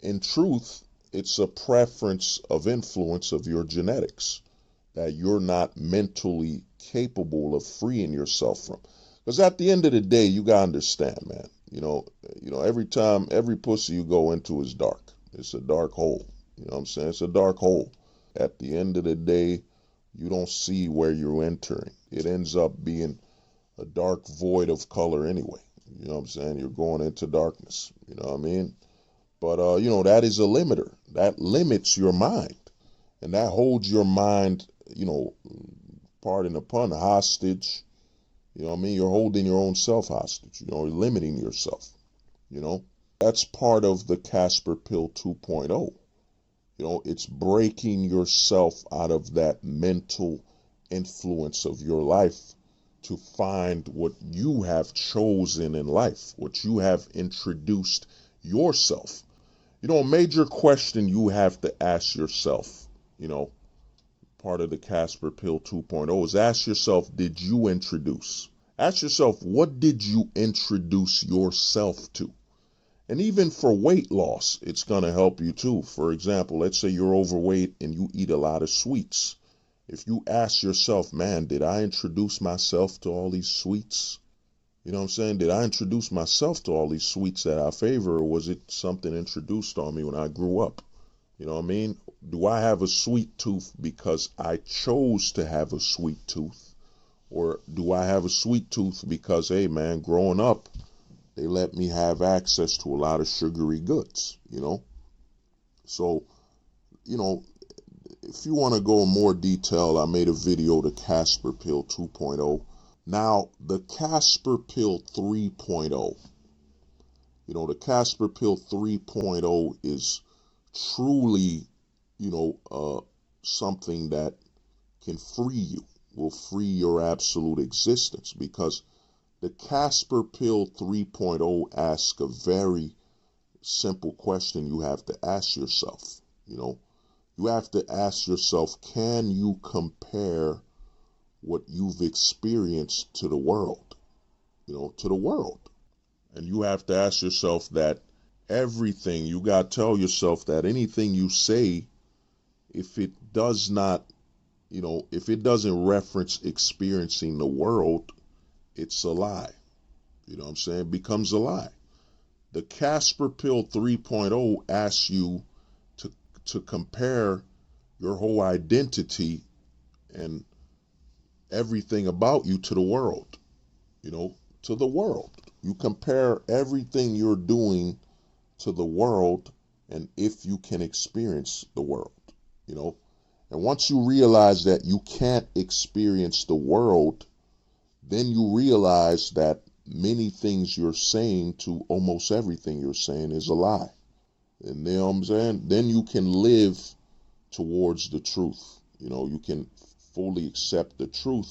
in truth, it's a preference of influence of your genetics that you're not mentally capable of freeing yourself from. Because at the end of the day, you gotta understand, man. Every time, every pussy you go into is dark. It's a dark hole. You know what I'm saying? It's a dark hole. At the end of the day, you don't see where you're entering. It ends up being a dark void of color anyway. You know what I'm saying? You're going into darkness. You know what I mean? But, that is a limiter. That limits your mind. And that holds your mind, pardon the pun, hostage. You know what I mean? You're holding your own self hostage. You're limiting yourself. That's part of the Casper Pill 2.0. It's breaking yourself out of that mental influence of your life to find what you have chosen in life, what you have introduced yourself. A major question you have to ask yourself, part of the Casper Pill 2.0 is ask yourself, did you introduce? Ask yourself, what did you introduce yourself to? And even for weight loss, it's going to help you too. For example, let's say you're overweight and you eat a lot of sweets. If you ask yourself, man, did I introduce myself to all these sweets? You know what I'm saying? Did I introduce myself to all these sweets that I favor, or was it something introduced on me when I grew up? You know what I mean? Do I have a sweet tooth because I chose to have a sweet tooth? Or do I have a sweet tooth because, hey, man, growing up, they let me have access to a lot of sugary goods, So, if you want to go in more detail, I made a video, the Casper Pill 2.0. Now, the Casper Pill 3.0, the Casper Pill 3.0 is truly, something that can free you, will free your absolute existence, because the Casper Pill 3.0 asks a very simple question you have to ask yourself. You have to ask yourself, can you compare what you've experienced to the world? To the world. And you have to ask yourself that everything, you got to tell yourself that anything you say, if it does not, if it doesn't reference experiencing the world, it's a lie. You know what I'm saying? It becomes a lie. The Casper Pill 3.0 asks you to compare your whole identity and everything about you to the world. To the world. You compare everything you're doing to the world, and if you can experience the world, And once you realize that you can't experience the world, then you realize that many things you're saying to almost everything you're saying is a lie. And you know what I'm saying? Then you can live towards the truth. You can fully accept the truth